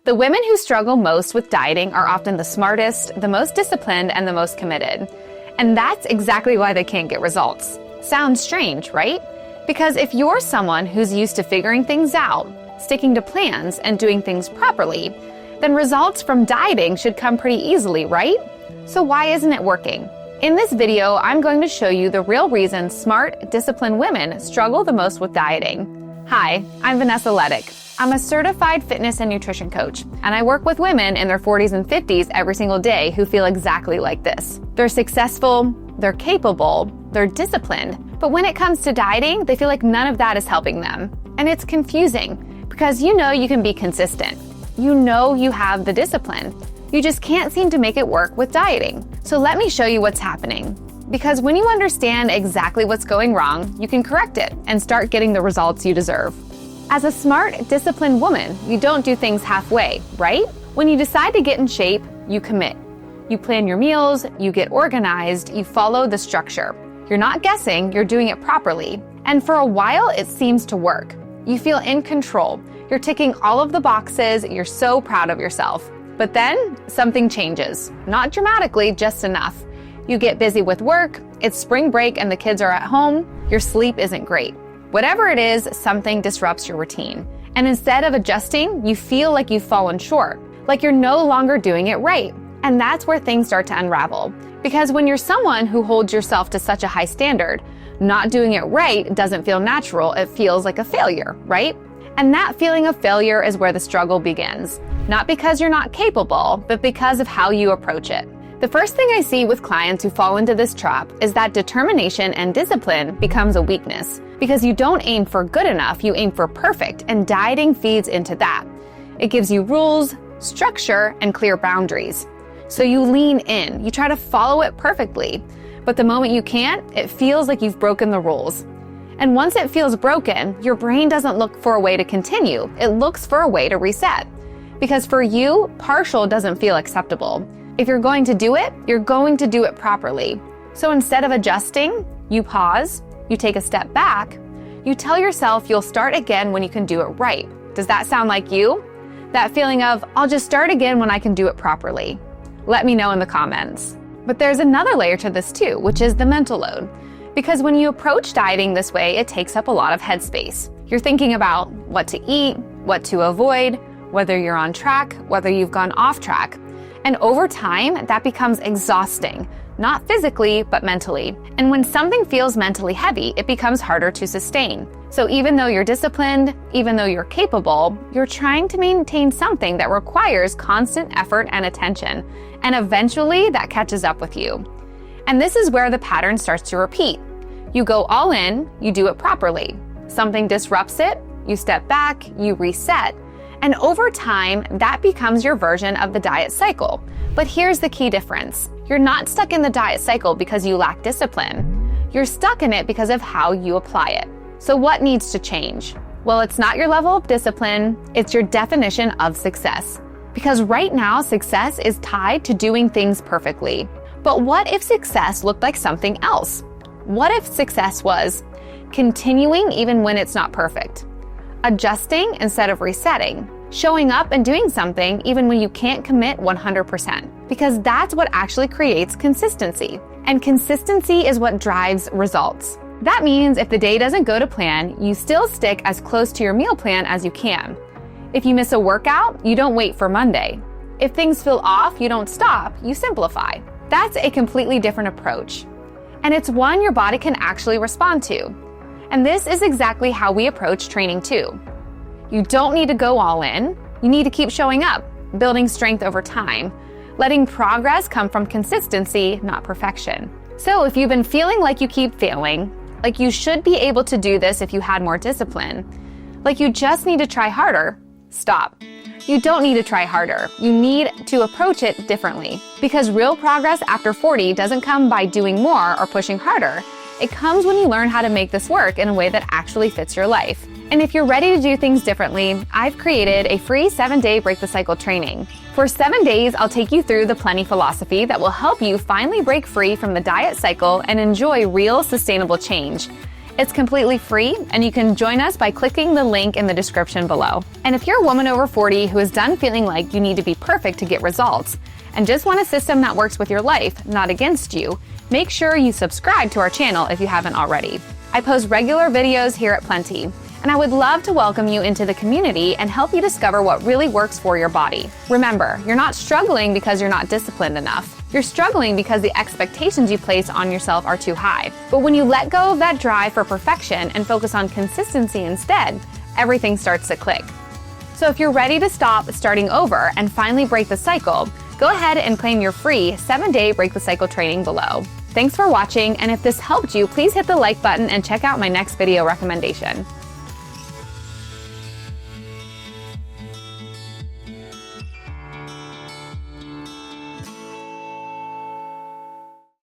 The women who struggle most with dieting are often the smartest, the most disciplined, and the most committed. And that's exactly why they can't get results. Sounds strange, right? Because if you're someone who's used to figuring things out, sticking to plans, and doing things properly, then results from dieting should come pretty easily, right? So why isn't it working? In this video, I'm going to show you the real reason smart, disciplined women struggle the most with dieting. Hi, I'm Vanessa Lettich. I'm a certified fitness and nutrition coach, and I work with women in their 40s and 50s every single day who feel exactly like this. They're successful, they're capable, they're disciplined, but when it comes to dieting, they feel like none of that is helping them. And it's confusing because you know you can be consistent. You know you have the discipline. You just can't seem to make it work with dieting. So let me show you what's happening. Because when you understand exactly what's going wrong, you can correct it and start getting the results you deserve. As a smart, disciplined woman, you don't do things halfway, right? When you decide to get in shape, you commit. You plan your meals, you get organized, you follow the structure. You're not guessing, you're doing it properly. And for a while, it seems to work. You feel in control. You're ticking all of the boxes, you're so proud of yourself. But then, something changes. Not dramatically, just enough. You get busy with work, it's spring break and the kids are at home, your sleep isn't great. Whatever it is, something disrupts your routine. And instead of adjusting, you feel like you've fallen short, like you're no longer doing it right. And that's where things start to unravel. Because when you're someone who holds yourself to such a high standard, not doing it right doesn't feel natural, it feels like a failure, right? And that feeling of failure is where the struggle begins. Not because you're not capable, but because of how you approach it. The first thing I see with clients who fall into this trap is that determination and discipline becomes a weakness. Because you don't aim for good enough, you aim for perfect, and dieting feeds into that. It gives you rules, structure, and clear boundaries. So you lean in, you try to follow it perfectly. But the moment you can't, it feels like you've broken the rules. And once it feels broken, your brain doesn't look for a way to continue, it looks for a way to reset. Because for you, partial doesn't feel acceptable. If you're going to do it, you're going to do it properly. So instead of adjusting, you pause, you take a step back, you tell yourself you'll start again when you can do it right. Does that sound like you? That feeling of, I'll just start again when I can do it properly. Let me know in the comments. But there's another layer to this too, which is the mental load. Because when you approach dieting this way, it takes up a lot of headspace. You're thinking about what to eat, what to avoid, whether you're on track, whether you've gone off track. And over time, that becomes exhausting, not physically, but mentally. And when something feels mentally heavy, it becomes harder to sustain. So even though you're disciplined, even though you're capable, you're trying to maintain something that requires constant effort and attention. And eventually that catches up with you. And this is where the pattern starts to repeat. You go all in, you do it properly. Something disrupts it, you step back, you reset. And over time, that becomes your version of the diet cycle. But here's the key difference. You're not stuck in the diet cycle because you lack discipline. You're stuck in it because of how you apply it. So what needs to change? Well, it's not your level of discipline, it's your definition of success. Because right now, success is tied to doing things perfectly. But what if success looked like something else? What if success was continuing even when it's not perfect? Adjusting instead of resetting, showing up and doing something even when you can't commit 100%, because that's what actually creates consistency. And consistency is what drives results. That means if the day doesn't go to plan, you still stick as close to your meal plan as you can. If you miss a workout, you don't wait for Monday. If things feel off, you don't stop, you simplify. That's a completely different approach. And it's one your body can actually respond to. And this is exactly how we approach training too. You don't need to go all in. You need to keep showing up, building strength over time, letting progress come from consistency, not perfection. So if you've been feeling like you keep failing, like you should be able to do this if you had more discipline, like you just need to try harder, stop. You don't need to try harder. You need to approach it differently. Because real progress after 40 doesn't come by doing more or pushing harder. It comes when you learn how to make this work in a way that actually fits your life. And if you're ready to do things differently, I've created a free 7-day Break the Cycle training. For 7 days, I'll take you through the Plenty philosophy that will help you finally break free from the diet cycle and enjoy real sustainable change. It's completely free, and you can join us by clicking the link in the description below. And if you're a woman over 40 who is done feeling like you need to be perfect to get results, and just want a system that works with your life, not against you, make sure you subscribe to our channel if you haven't already. I post regular videos here at Plenty, and I would love to welcome you into the community and help you discover what really works for your body. Remember, you're not struggling because you're not disciplined enough. You're struggling because the expectations you place on yourself are too high. But when you let go of that drive for perfection and focus on consistency instead, everything starts to click. So if you're ready to stop starting over and finally break the cycle, go ahead and claim your free 7-day Break the Cycle training below. Thanks for watching, and if this helped you, please hit the like button and check out my next video recommendation.